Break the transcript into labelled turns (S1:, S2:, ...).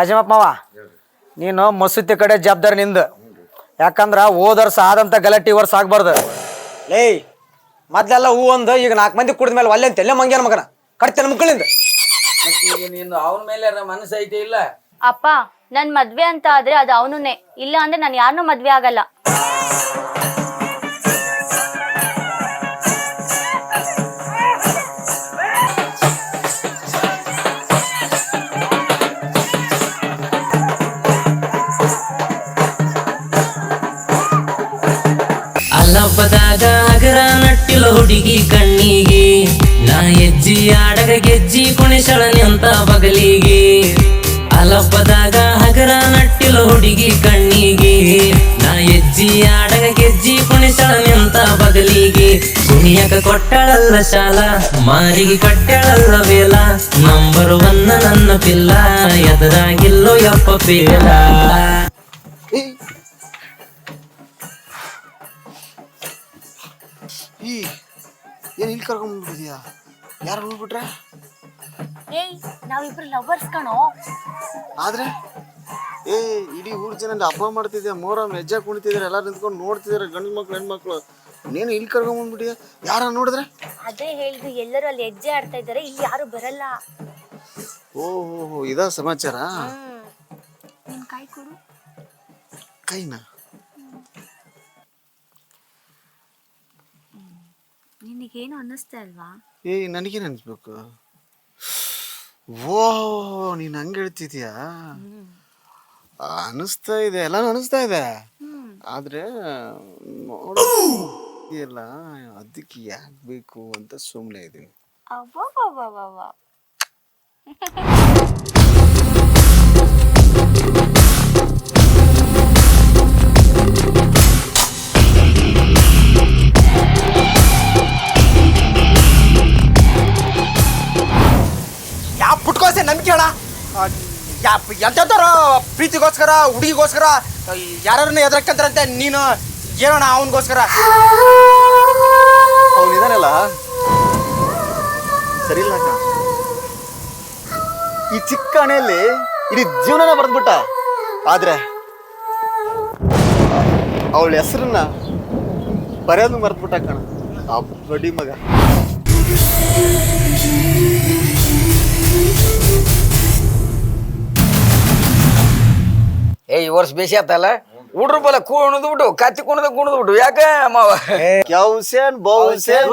S1: ಕಾಜಿಮಪ್ಪ ಮಾವ ನೀನು ಮಸೂತಿ ಕಡೆ ಜವಾಬ್ದಾರಿ ನಿಂದು. ಯಾಕಂದ್ರ ಹೋದ ವರ್ಷ ಆದಂತ ಗಲಾಟಿ ವರ್ಷ ಆಗ್ಬಾರ್ದು. ಲೇಯ್ ಮೊದ್ಲೆಲ್ಲ ಹೂ ಒಂದು ಈಗ 4 ಮಂದಿ ಕುಡಿದ ಮೇಲೆ ಒಲ್ಲೆ ಅಂತೆಲ್ಲ ಮಂಗ್ಯಾನ ಮಗನ ಕಟ್ತೇನೆ ಮುಕ್ಕಳಿಂದ.
S2: ನೀನು ಅವನ ಮೇಲೆ ಮನಸ್ಸು ಐತೆ ಇಲ್ಲ?
S3: ಅಪ್ಪ ನನ್ ಮದ್ವೆ ಅಂತ ಆದ್ರೆ ಅದು ಅವನುನೇ, ಇಲ್ಲ ಅಂದ್ರೆ ನಾನು ಯಾರನ್ನೂ ಮದ್ವೆ ಆಗಲ್ಲ.
S4: ಅಲ್ಲಬ್ಬದಾಗ ಹಗರ ನಟ್ಟಿಲ ಹುಡುಗಿ ಕಣ್ಣಿಗೆ, ನಾ ಹೆಜ್ಜಿ ಆಡಗ ಗೆಜ್ಜಿ ಕುಣಿಸಳನಿ ಅಂತ ಬಗಲಿಗೆ. ಅಲ್ಲಬ್ಬದಾಗ ಹಗರ ನಟ್ಟಿಲ ಹುಡುಗಿ ಕಣ್ಣಿಗೆ, ನಾ ಹೆಜ್ಜಿ ಆಡಗ ಗೆಜ್ಜಿ ಕುಣಿಸಳನಿ ಅಂತ ಬಗಲಿಗೆ. ಕುಣಿಯಕ ಕೊಟ್ಟಳಲ್ಲ ಶಾಲ, ಮಾರಿಗೆ ಕಟ್ಟಳಲ್ಲ ವೇಲ, ನಂಬರ್ 1 ನನ್ನ ಪಿಲ್ಲ, ಎದುರಾಗಿಲ್ಲೋ ಯಪ್ಪ ಪೇಲ.
S5: ಏನ್ ಇಲ್ಲಿ ಕರ್ಕೊಂಡ್ಬಿಟ್ಟಿದ್ಯಾ? ಯಾರು ಹೋಗ್ಬಿಟ್ರೆ?
S3: ಏಯ್ ನಾವಿಬ್ರು ಲವರ್ಸ್ ಕಣೋ.
S5: ಆದ್ರೆ ಇಡೀ ಊರ್ ಜನ ಹಬ್ಬ ಮಾಡ್ತಿದ್ಯಾ, ಮೊಹರಂ ಹೆಜ್ಜೆ ಕುಣಿತಿದಾರೆ, ಎಲ್ಲ ನಿಂತ್ಕೊಂಡು ನೋಡ್ತಿದಾರೆ, ಗಂಡು ಮಕ್ಳು ಹೆಣ್ಮಕ್ಳು. ನೀನು ಇಲ್ಲಿ ಕರ್ಕೊಂಡ್ಬಿಟ್ಟಿದ್ಯಾ? ಯಾರ ನೋಡಿದ್ರೆ?
S3: ಅದೇ ಹೇಳಿದ್ರು, ಎಲ್ಲರೂ ಅಲ್ಲಿ ಹೆಜ್ಜೆ ಆಡ್ತಾ ಇದ್ದಾರೆ, ಇಲ್ಲಿ ಯಾರು ಬರಲ್ಲ.
S5: ಓಹೋ ಇದ ಸಮಾಚಾರ.
S3: ನಿನ್ ಕೈ ಕೊಡು.
S5: ಕೈನ
S3: ನಿನಗೇನು ಅನ್ನಿಸ್ತಾ ಅಲ್ವಾ?
S5: ನನಗೇನು ಅನ್ಸ್ಬೇಕು? ಓ ನೀನ್ ಹಂಗ ಹೇಳ್ತಿದ್ಯಾ? ಅನಿಸ್ತಾ ಇದೆ, ಎಲ್ಲಾನು ಅನಿಸ್ತಾ ಇದೆ. ಆದ್ರೆ ನೋಡಿಲ್ಲ, ಅದಕ್ಕೆ ಯಾಕೆ ಬೇಕು ಅಂತ ಸುಮ್ಮನೆ ಇದೀನಿ.
S1: ಯಾವ ಪುಟ್ಕೋಸೆ ನಂಬಿಕೆ ಹೇಳ, ಎಂತಾರ ಪ್ರೀತಿಗೋಸ್ಕರ ಹುಡುಗಿಗೋಸ್ಕರ ಯಾರನ್ನ ಎದುರಕ್ಕಂತಾರಂತೆ, ನೀನು ಏನೋಣ ಅವನಿಗೋಸ್ಕರ.
S5: ಅವನಿದಾನಲ್ಲ ಸರಿ ಇಲ್ಲ ಅಕ್ಕ. ಈ ಚಿಕ್ಕ ಹಣೆಯಲ್ಲಿ ಇಡೀ ಜೀವನನ ಬರೆದ್ಬಿಟ್ಟ. ಆದ್ರೆ ಅವಳ ಹೆಸರನ್ನ ಬರೆಯೋದು ಮರೆದ್ಬಿಟ್ಟ ಕಣ ಆ ಬಡ್ಡಿ ಮಗ.
S2: ಈ ವರ್ಷ ಬೇಸಿ ಆತಲ್ಲ, ಹುಡ್ರು ಬಲ ಕುಣದ್ ಬಿಟ್ಟು ಕತ್ತಿ ಕುಣದ್ ಬಿಟ್ಟು ಯಾಕೆ ಮಾವ?
S5: ಕ್ಯಾವ್ಸೇನ್ ಬಹುಸೇನ್